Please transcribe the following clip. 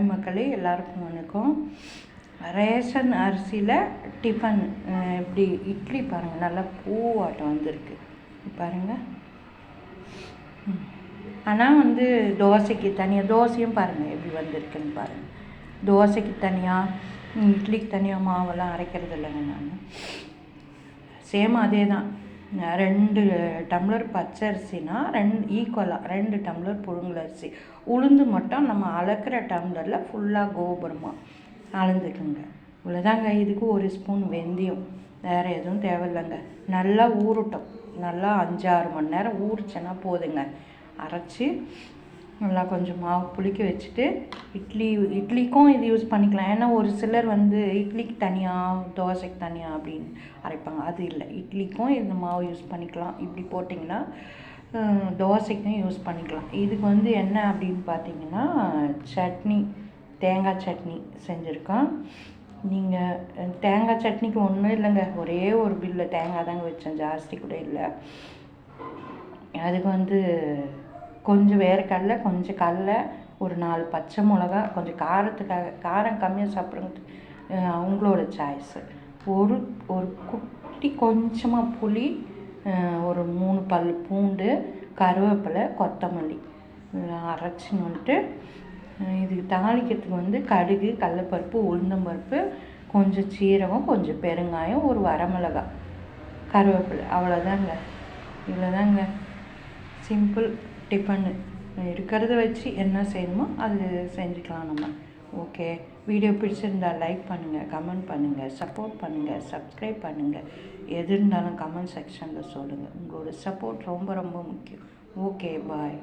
மக்களே, எல்லாருக்கும் வணக்கம். ரேஷன் அரிசியில் டிஃபன் இப்படி இட்லி பாருங்கள், நல்லா பூவாட்டம் வந்திருக்கு பாருங்கள். ஆனால் தோசைக்கு தனியாக, தோசையும் பாருங்கள் எப்படி வந்திருக்குன்னு பாருங்கள். தோசைக்கு தனியாக, இட்லிக்கு தனியாக மாவெல்லாம் அரைக்கிறது இல்லைங்க. நான் சேம் அதே தான். 2 டம்ளர் பச்சை அரிசினா ஈக்குவலாக 2 டம்ளர் புழுங்கல் அரிசி. உளுந்து மட்டும் நம்ம அளக்கிற டம்ளரில் ஃபுல்லாக கோபுரமாக அளந்துக்குங்க. இவ்வளோதாங்க. இதுக்கு 1 ஸ்பூன் வெந்தயம், வேறு எதுவும் தேவையில்லைங்க. நல்லா ஊறட்டும். நல்லா 5-6 மணி நேரம் ஊறிச்சுன்னா போதுங்க. அரைச்சி நல்லா கொஞ்சம் மாவு புளிக்க வச்சுட்டு இட்லிக்கும் இது யூஸ் பண்ணிக்கலாம். ஏன்னா ஒரு சிலர் இட்லிக்கு தனியாக, தோசைக்கு தனியாக அப்படின்னு அரைப்பாங்க. அது இல்லை, இட்லிக்கும் இந்த மாவு யூஸ் பண்ணிக்கலாம். இப்படி போட்டிங்கன்னா தோசைக்கும் யூஸ் பண்ணிக்கலாம். இதுக்கு என்ன அப்படின்னு பார்த்தீங்கன்னா, சட்னி, தேங்காய் சட்னி செஞ்சுருக்கோம். நீங்கள் தேங்காய் சட்னிக்கு ஒன்றும் இல்லைங்க, ஒரே ஒரு பில்ல தேங்காய் தாங்க வச்சேன், ஜாஸ்தி கூட இல்லை. அதுக்கு கொஞ்சம் வேர்க்கடலை, கொஞ்சம் கடலை, ஒரு 4 பச்சை மிளகா, கொஞ்சம் காரத்துக்காக, காரம் கம்மியாக சாப்பிட்றது அவங்களோட சாய்ஸு. ஒரு குட்டி கொஞ்சமாக புளி, ஒரு 3 பல் பூண்டு, கருவேப்பிலை, கொத்தமல்லி அரைச்சின்னு இதுக்கு தாளிக்கிறதுக்கு கடுகு, கடலைப்பருப்பு, உளுந்தம்பருப்பு, கொஞ்சம் சீரகம், கொஞ்சம் பெருங்காயம், ஒரு வரமிளகாய், கருவேப்பிலை, அவ்வளோதாங்க. இவ்வளோதாங்க சிம்பிள் டிஃபனு. இருக்கிறத வச்சு என்ன செய்யணுமோ அது செஞ்சுக்கலாம் நம்ம. ஓகே, வீடியோ பிடிச்சிருந்தா லைக் பண்ணுங்கள், கமெண்ட் பண்ணுங்கள், சப்போர்ட் பண்ணுங்கள், சப்ஸ்கிரைப் பண்ணுங்கள். எது இருந்தாலும் கமெண்ட் செக்ஷனில் சொல்லுங்கள். உங்களோட சப்போர்ட் ரொம்ப ரொம்ப முக்கியம். ஓகே, பாய்.